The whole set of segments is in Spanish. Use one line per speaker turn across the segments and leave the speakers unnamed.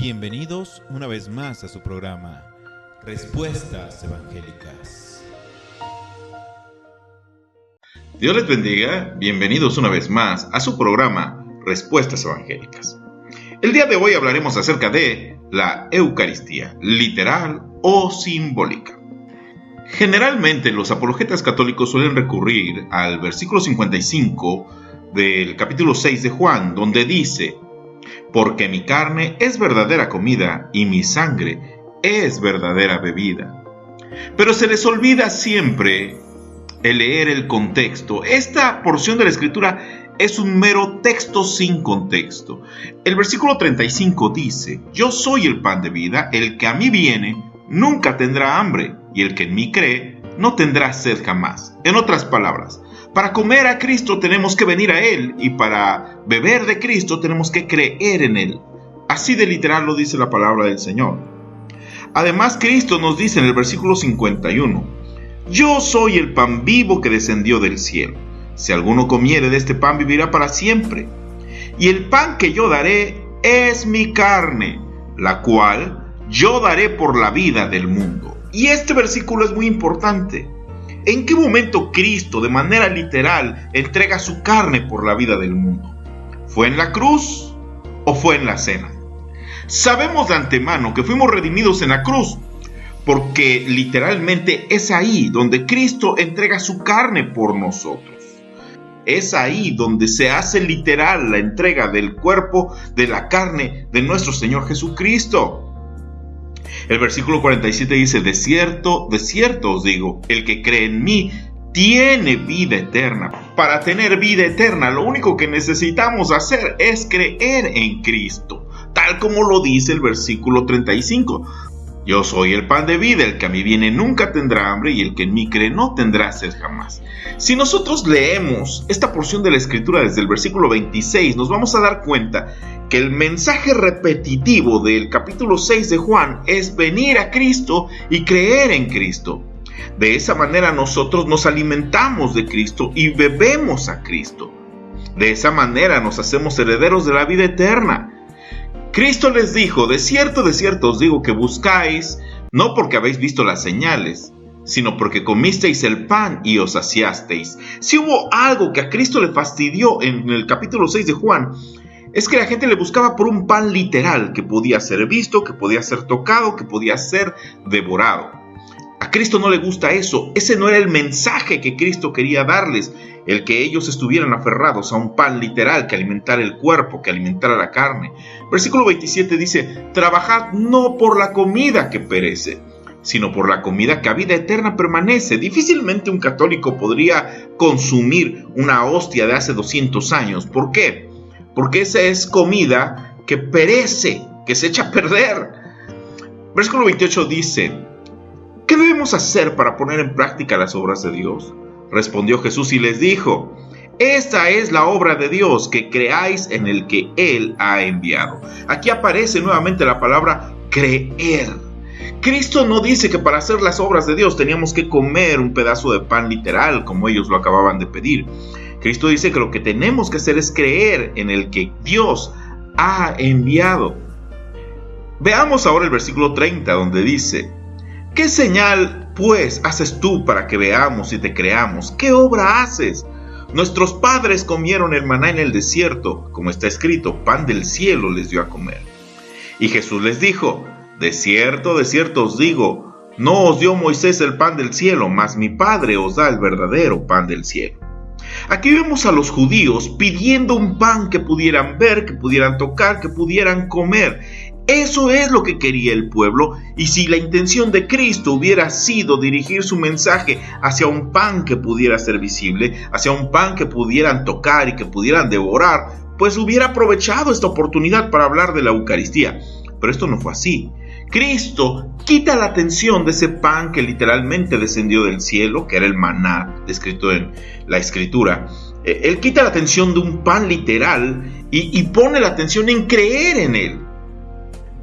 Bienvenidos una vez más a su programa, Respuestas Evangélicas.
Dios les bendiga, bienvenidos una vez más a su programa, Respuestas Evangélicas. El día de hoy hablaremos acerca de la Eucaristía, literal o simbólica. Generalmente los apologetas católicos suelen recurrir al versículo 55 del capítulo 6 de Juan, donde dice: porque mi carne es verdadera comida y mi sangre es verdadera bebida. Pero se les olvida siempre el leer el contexto. Esta porción de la Escritura es un mero texto sin contexto. El versículo 35 dice: yo soy el pan de vida, el que a mí viene nunca tendrá hambre, y el que en mí cree no tendrá sed jamás. En otras palabras, para comer a Cristo tenemos que venir a Él, y para beber de Cristo tenemos que creer en Él. Así de literal lo dice la palabra del Señor. Además, Cristo nos dice en el versículo 51, yo soy el pan vivo que descendió del cielo. Si alguno comiere de este pan vivirá para siempre. Y el pan que yo daré es mi carne, la cual yo daré por la vida del mundo. Y este versículo es muy importante. ¿En qué momento Cristo, de manera literal, entrega su carne por la vida del mundo? ¿Fue en la cruz o fue en la cena? Sabemos de antemano que fuimos redimidos en la cruz, porque literalmente es ahí donde Cristo entrega su carne por nosotros. Es ahí donde se hace literal la entrega del cuerpo, de la carne de nuestro Señor Jesucristo. El versículo 47 dice: de cierto os digo, el que cree en mí tiene vida eterna. Para tener vida eterna, lo único que necesitamos hacer es creer en Cristo, tal como lo dice el versículo 35. Yo soy el pan de vida, el que a mí viene nunca tendrá hambre, y el que en mí cree no tendrá sed jamás. Si nosotros leemos esta porción de la Escritura desde el versículo 26, nos vamos a dar cuenta que el mensaje repetitivo del capítulo 6 de Juan es venir a Cristo y creer en Cristo. De esa manera nosotros nos alimentamos de Cristo y bebemos a Cristo. De esa manera nos hacemos herederos de la vida eterna. Cristo les dijo: de cierto os digo que buscáis, no porque habéis visto las señales, sino porque comisteis el pan y os saciasteis. Si hubo algo que a Cristo le fastidió en el capítulo 6 de Juan, es que la gente le buscaba por un pan literal, que podía ser visto, que podía ser tocado, que podía ser devorado. A Cristo no le gusta eso. Ese no era el mensaje que Cristo quería darles, el que ellos estuvieran aferrados a un pan literal que alimentara el cuerpo, que alimentara la carne. Versículo 27 dice: trabajad no por la comida que perece, sino por la comida que a vida eterna permanece. Difícilmente un católico podría consumir una hostia de hace 200 años. ¿Por qué? Porque esa es comida que perece, que se echa a perder. Versículo 28 dice: ¿qué debemos hacer para poner en práctica las obras de Dios? Respondió Jesús y les dijo: esta es la obra de Dios, que creáis en el que Él ha enviado. Aquí aparece nuevamente la palabra creer. Cristo no dice que para hacer las obras de Dios teníamos que comer un pedazo de pan literal, como ellos lo acababan de pedir. Cristo dice que lo que tenemos que hacer es creer en el que Dios ha enviado. Veamos ahora el versículo 30, donde dice: ¿qué señal, pues, haces tú para que veamos y te creamos? ¿Qué obra haces? Nuestros padres comieron el maná en el desierto, como está escrito: pan del cielo les dio a comer. Y Jesús les dijo: de cierto os digo, no os dio Moisés el pan del cielo, mas mi Padre os da el verdadero pan del cielo. Aquí vemos a los judíos pidiendo un pan que pudieran ver, que pudieran tocar, que pudieran comer. Eso es lo que quería el pueblo, y si la intención de Cristo hubiera sido dirigir su mensaje hacia un pan que pudiera ser visible, hacia un pan que pudieran tocar y que pudieran devorar, pues hubiera aprovechado esta oportunidad para hablar de la Eucaristía. Pero esto no fue así. Cristo quita la atención de ese pan que literalmente descendió del cielo, que era el maná descrito en la Escritura. Él quita la atención de un pan literal y pone la atención en creer en él.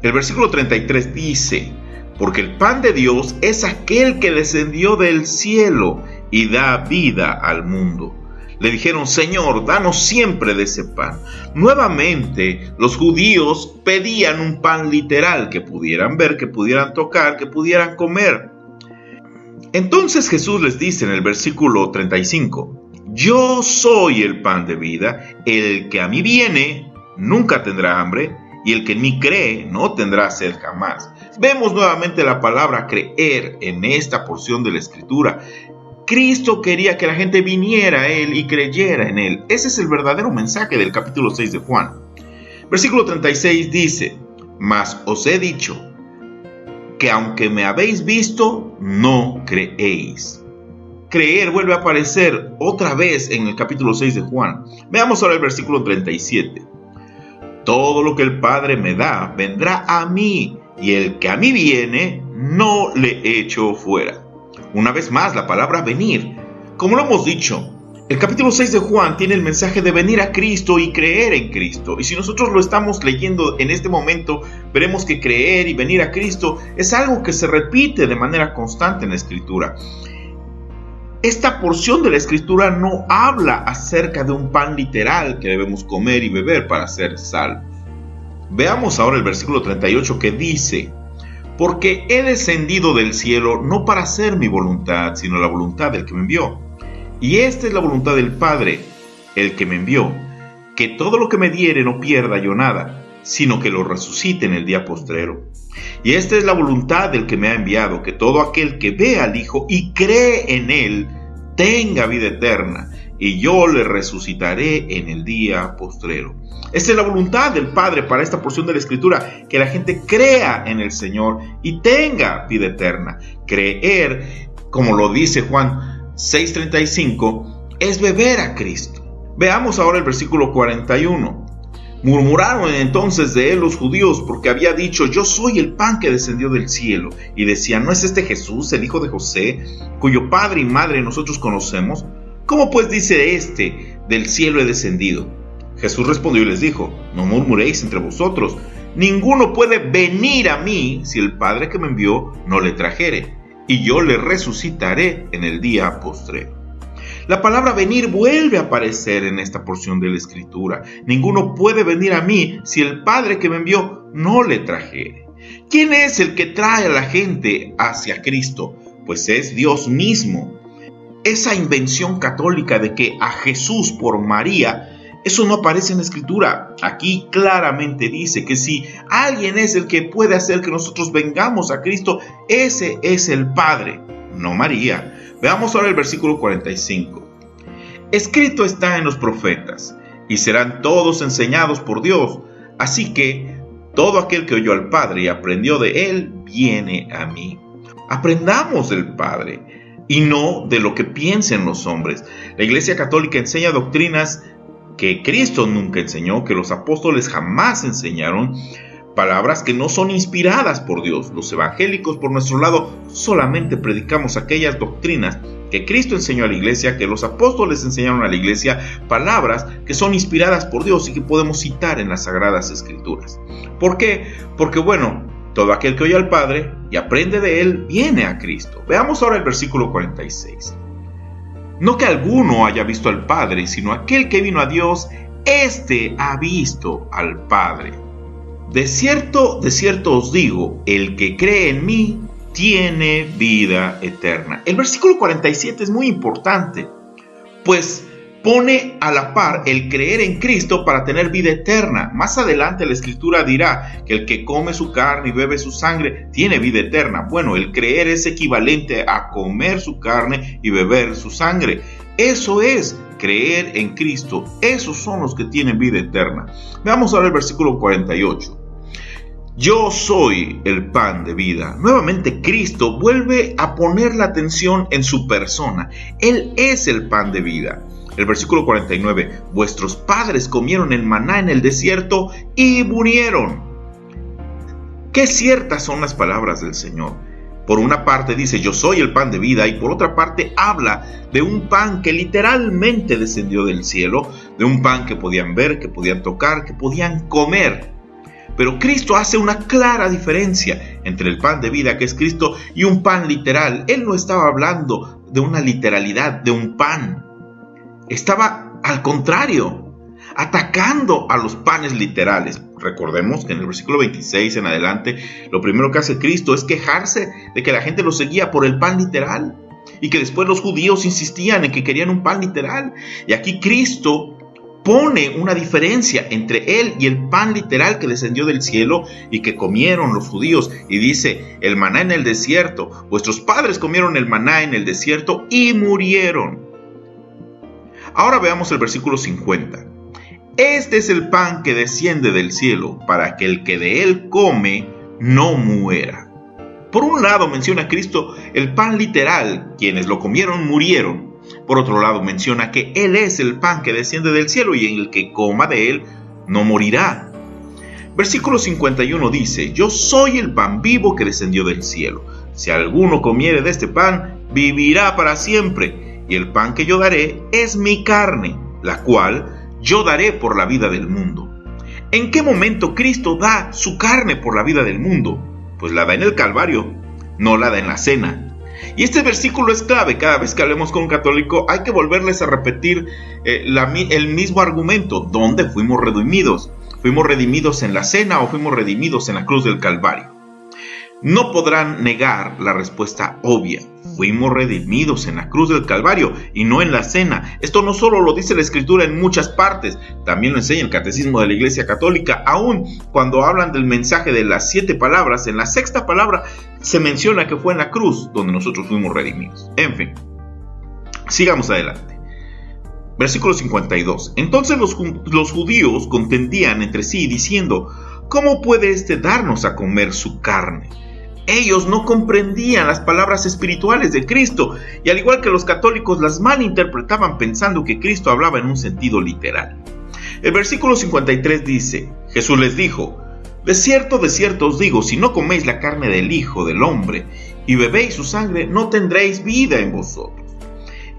El versículo 33 dice: porque el pan de Dios es aquel que descendió del cielo y da vida al mundo. Le dijeron: Señor, danos siempre de ese pan. Nuevamente, los judíos pedían un pan literal, que pudieran ver, que pudieran tocar, que pudieran comer. Entonces Jesús les dice en el versículo 35, yo soy el pan de vida, el que a mí viene nunca tendrá hambre, y el que en mí cree no tendrá sed jamás. Vemos nuevamente la palabra creer en esta porción de la Escritura. Cristo quería que la gente viniera a Él y creyera en Él. Ese es el verdadero mensaje del capítulo 6 de Juan. Versículo 36 dice, mas os he dicho que aunque me habéis visto, no creéis. Creer vuelve a aparecer otra vez en el capítulo 6 de Juan. Veamos ahora el versículo 37. Todo lo que el Padre me da vendrá a mí, y el que a mí viene no le echo fuera. Una vez más, la palabra venir. Como lo hemos dicho, el capítulo 6 de Juan tiene el mensaje de venir a Cristo y creer en Cristo. Y si nosotros lo estamos leyendo en este momento, veremos que creer y venir a Cristo es algo que se repite de manera constante en la Escritura. Esta porción de la Escritura no habla acerca de un pan literal que debemos comer y beber para ser salvos. Veamos ahora el versículo 38 que dice, porque he descendido del cielo no para hacer mi voluntad, sino la voluntad del que me envió. Y esta es la voluntad del Padre, el que me envió, que todo lo que me diere no pierda yo nada, sino que lo resucite en el día postrero. Y esta es la voluntad del que me ha enviado, que todo aquel que ve al Hijo y cree en Él, tenga vida eterna, y yo le resucitaré en el día postrero. Esta es la voluntad del Padre para esta porción de la Escritura, que la gente crea en el Señor y tenga vida eterna. Creer, como lo dice Juan 6:35, es beber a Cristo. Veamos ahora el versículo 41. Murmuraron entonces de él los judíos, porque había dicho, yo soy el pan que descendió del cielo. Y decían, ¿no es este Jesús, el hijo de José, cuyo padre y madre nosotros conocemos? ¿Cómo pues dice este, del cielo he descendido? Jesús respondió y les dijo, no murmuréis entre vosotros, ninguno puede venir a mí si el Padre que me envió no le trajere, y yo le resucitaré en el día postrero. La palabra venir vuelve a aparecer en esta porción de la Escritura. Ninguno puede venir a mí si el Padre que me envió no le trajere. ¿Quién es el que trae a la gente hacia Cristo? Pues es Dios mismo. Esa invención católica de que a Jesús por María, eso no aparece en la Escritura. Aquí claramente dice que si alguien es el que puede hacer que nosotros vengamos a Cristo, ese es el Padre, no María. Veamos ahora el versículo 45. Escrito está en los profetas, y serán todos enseñados por Dios. Así que todo aquel que oyó al Padre y aprendió de Él, viene a mí. Aprendamos del Padre, y no de lo que piensen los hombres. La Iglesia Católica enseña doctrinas que Cristo nunca enseñó, que los apóstoles jamás enseñaron, palabras que no son inspiradas por Dios. Los evangélicos, por nuestro lado, solamente predicamos aquellas doctrinas que Cristo enseñó a la iglesia, que los apóstoles enseñaron a la iglesia, palabras que son inspiradas por Dios y que podemos citar en las Sagradas Escrituras. ¿Por qué? Porque todo aquel que oye al Padre y aprende de Él, viene a Cristo. Veamos ahora el versículo 46. No que alguno haya visto al Padre, sino aquel que vino a Dios, éste ha visto al Padre. De cierto os digo, el que cree en mí, tiene vida eterna. El versículo 47 es muy importante, pues pone a la par el creer en Cristo para tener vida eterna. Más adelante la Escritura dirá que el que come su carne y bebe su sangre tiene vida eterna. El creer es equivalente a comer su carne y beber su sangre. Eso es creer en Cristo. Esos son los que tienen vida eterna. Veamos ahora el versículo 48. Yo soy el pan de vida. Nuevamente Cristo vuelve a poner la atención en su persona. Él es el pan de vida. El versículo 49. Vuestros padres comieron el maná en el desierto y murieron. Qué ciertas son las palabras del Señor. Por una parte dice, yo soy el pan de vida, y por otra parte habla de un pan que literalmente descendió del cielo, de un pan que podían ver, que podían tocar, que podían comer. Pero Cristo hace una clara diferencia entre el pan de vida, que es Cristo, y un pan literal. Él no estaba hablando de una literalidad, de un pan. estaba al contrario, atacando a los panes literales. Recordemos que en el versículo 26 en adelante, lo primero que hace Cristo es quejarse de que la gente lo seguía por el pan literal y que después los judíos insistían en que querían un pan literal. Y aquí Cristo pone una diferencia entre él y el pan literal que descendió del cielo y que comieron los judíos. Y dice, el maná en el desierto. Vuestros padres comieron el maná en el desierto y murieron. Ahora veamos el versículo 50. Este es el pan que desciende del cielo, para que el que de él come no muera. Por un lado menciona Cristo el pan literal, quienes lo comieron murieron. Por otro lado menciona que Él es el pan que desciende del cielo y en el que coma de Él no morirá. Versículo 51 dice, yo soy el pan vivo que descendió del cielo. Si alguno comiere de este pan, vivirá para siempre. Y el pan que yo daré es mi carne, la cual yo daré por la vida del mundo. ¿En qué momento Cristo da su carne por la vida del mundo? Pues la da en el Calvario, no la da en la cena. Y este versículo es clave. Cada vez que hablemos con un católico hay que volverles a repetir el mismo argumento. ¿Dónde fuimos redimidos? ¿Fuimos redimidos en la cena o fuimos redimidos en la cruz del Calvario? No podrán negar la respuesta obvia. Fuimos redimidos en la cruz del Calvario y no en la cena. Esto no solo lo dice la Escritura en muchas partes, también lo enseña el Catecismo de la Iglesia Católica. Aún cuando hablan del mensaje de las 7 palabras, en la 6ª palabra se menciona que fue en la cruz donde nosotros fuimos redimidos. En fin, sigamos adelante. Versículo 52. Entonces los judíos contendían entre sí diciendo, ¿cómo puede éste darnos a comer su carne? Ellos no comprendían las palabras espirituales de Cristo y al igual que los católicos las malinterpretaban pensando que Cristo hablaba en un sentido literal. El versículo 53 dice, Jesús les dijo, de cierto os digo, si no coméis la carne del Hijo del Hombre y bebéis su sangre, no tendréis vida en vosotros.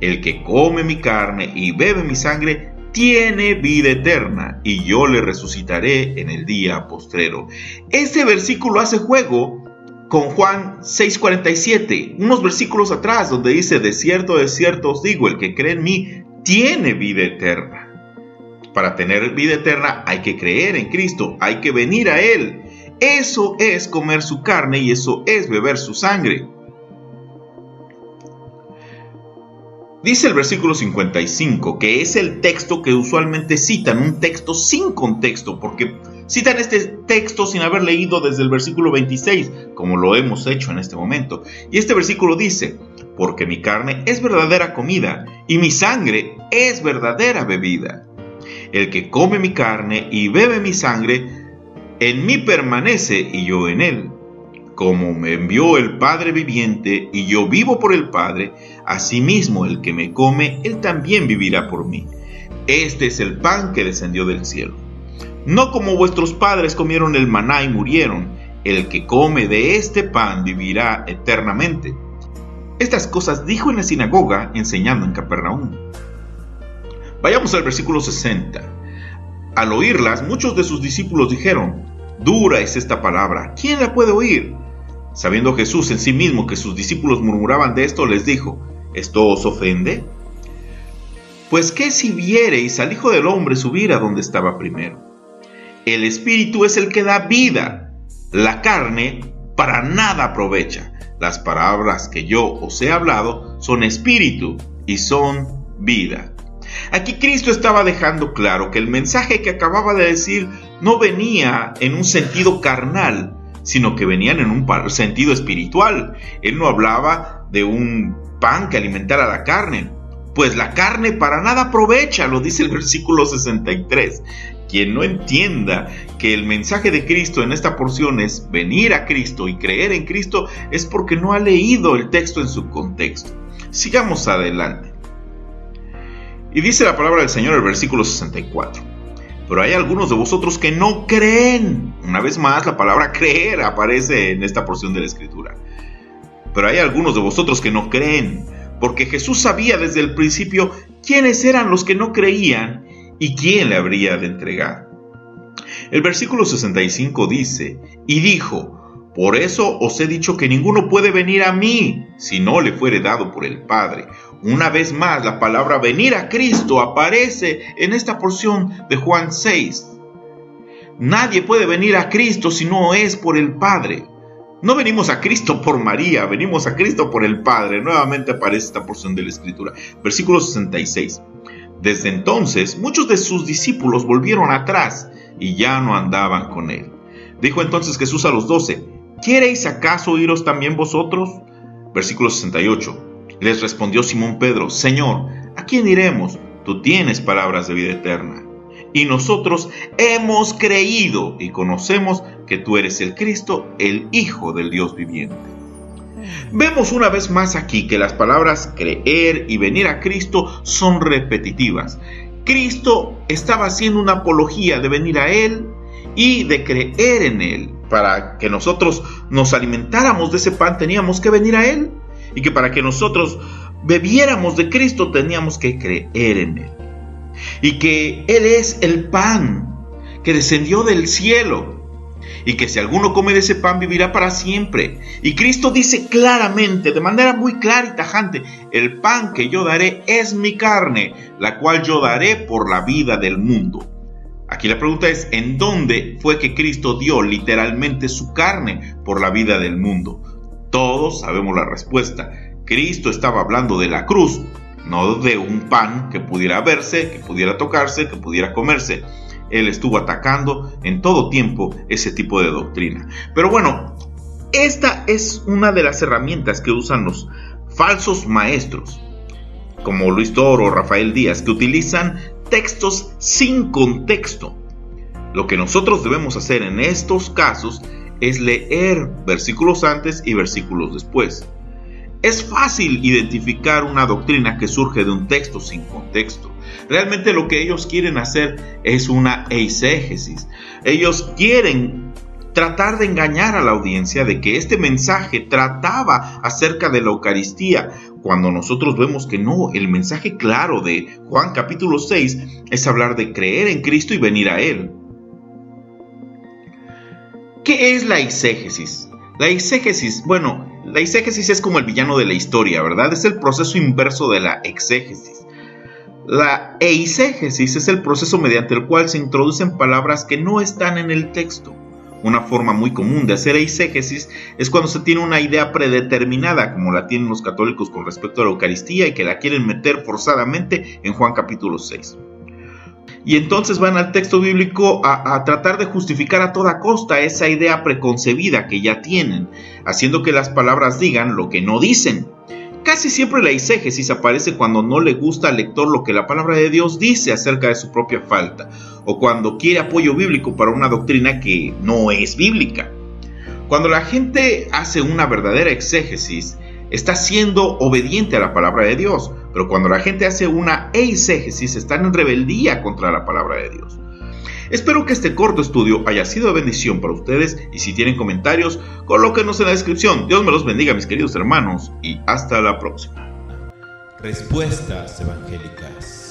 El que come mi carne y bebe mi sangre tiene vida eterna y yo le resucitaré en el día postrero. Este versículo hace juego con Juan 6:47, unos versículos atrás donde dice, de cierto os digo, el que cree en mí tiene vida eterna. Para tener vida eterna hay que creer en Cristo, hay que venir a Él. Eso es comer su carne y eso es beber su sangre. Dice el versículo 55, que es el texto que usualmente citan, un texto sin contexto, porque citan este texto sin haber leído desde el versículo 26, como lo hemos hecho en este momento. Y este versículo dice, porque mi carne es verdadera comida y mi sangre es verdadera bebida. El que come mi carne y bebe mi sangre, en mí permanece y yo en él. Como me envió el Padre viviente y yo vivo por el Padre, asimismo el que me come, él también vivirá por mí. Este es el pan que descendió del cielo. No como vuestros padres comieron el maná y murieron, el que come de este pan vivirá eternamente. Estas cosas dijo en la sinagoga, enseñando en Capernaum. Vayamos al versículo 60. Al oírlas, muchos de sus discípulos dijeron, dura es esta palabra, ¿quién la puede oír? Sabiendo Jesús en sí mismo que sus discípulos murmuraban de esto, les dijo, ¿esto os ofende? Pues qué si viereis al Hijo del Hombre subir a donde estaba primero. El Espíritu es el que da vida, la carne para nada aprovecha. Las palabras que yo os he hablado son espíritu y son vida. Aquí Cristo estaba dejando claro que el mensaje que acababa de decir no venía en un sentido carnal, sino que venían en un sentido espiritual. Él no hablaba de un pan que alimentara la carne, pues la carne para nada aprovecha, lo dice el versículo 63. Quien no entienda que el mensaje de Cristo en esta porción es venir a Cristo y creer en Cristo, es porque no ha leído el texto en su contexto. Sigamos adelante. Y dice la palabra del Señor en el versículo 64. Pero hay algunos de vosotros que no creen. Una vez más, la palabra creer aparece en esta porción de la Escritura. Pero hay algunos de vosotros que no creen, porque Jesús sabía desde el principio quiénes eran los que no creían y quién le habría de entregar. El versículo 65 dice, y dijo, por eso os he dicho que ninguno puede venir a mí si no le fuere dado por el Padre. Una vez más, la palabra venir a Cristo aparece en esta porción de Juan 6. Nadie puede venir a Cristo si no es por el Padre. No venimos a Cristo por María, venimos a Cristo por el Padre. Nuevamente aparece esta porción de la Escritura. Versículo 66. Desde entonces, muchos de sus discípulos volvieron atrás y ya no andaban con él. Dijo entonces Jesús a los 12, ¿queréis acaso iros también vosotros? Versículo 68. Les respondió Simón Pedro, Señor, ¿a quién iremos? Tú tienes palabras de vida eterna. Y nosotros hemos creído y conocemos que tú eres el Cristo, el Hijo del Dios viviente. Vemos una vez más aquí que las palabras creer y venir a Cristo son repetitivas. Cristo estaba haciendo una apología de venir a Él y de creer en Él. Para que nosotros nos alimentáramos de ese pan teníamos que venir a Él. Y que para que nosotros bebiéramos de Cristo teníamos que creer en Él. Y que Él es el pan que descendió del cielo. Y que si alguno come de ese pan vivirá para siempre. Y Cristo dice claramente, de manera muy clara y tajante, el pan que yo daré es mi carne, la cual yo daré por la vida del mundo. Aquí la pregunta es, ¿en dónde fue que Cristo dio literalmente su carne por la vida del mundo? Todos sabemos la respuesta. Cristo estaba hablando de la cruz, no de un pan que pudiera verse, que pudiera tocarse, que pudiera comerse. Él estuvo atacando en todo tiempo ese tipo de doctrina. Pero bueno, esta es una de las herramientas que usan los falsos maestros, como Luis Toro o Rafael Díaz, que utilizan textos sin contexto. Lo que nosotros debemos hacer en estos casos es leer versículos antes y versículos después. Es fácil identificar una doctrina que surge de un texto sin contexto. Realmente lo que ellos quieren hacer es una eisegesis. Ellos quieren tratar de engañar a la audiencia de que este mensaje trataba acerca de la Eucaristía, cuando nosotros vemos que no, el mensaje claro de Juan capítulo 6 es hablar de creer en Cristo y venir a Él. ¿Qué es la eisegesis? La eisegesis, la eisegesis es como el villano de la historia, ¿verdad? Es el proceso inverso de la exégesis. La eisegesis es el proceso mediante el cual se introducen palabras que no están en el texto. Una forma muy común de hacer eisegesis es cuando se tiene una idea predeterminada, como la tienen los católicos con respecto a la Eucaristía y que la quieren meter forzadamente en Juan capítulo 6. Y entonces van al texto bíblico a tratar de justificar a toda costa esa idea preconcebida que ya tienen, haciendo que las palabras digan lo que no dicen. Casi siempre la eisegesis aparece cuando no le gusta al lector lo que la palabra de Dios dice acerca de su propia falta, o cuando quiere apoyo bíblico para una doctrina que no es bíblica. Cuando la gente hace una verdadera exégesis, está siendo obediente a la palabra de Dios, pero cuando la gente hace una eisegesis, están en rebeldía contra la palabra de Dios. Espero que este corto estudio haya sido de bendición para ustedes y si tienen comentarios, colóquenos en la descripción. Dios me los bendiga, mis queridos hermanos, y hasta la próxima.
Respuestas evangélicas.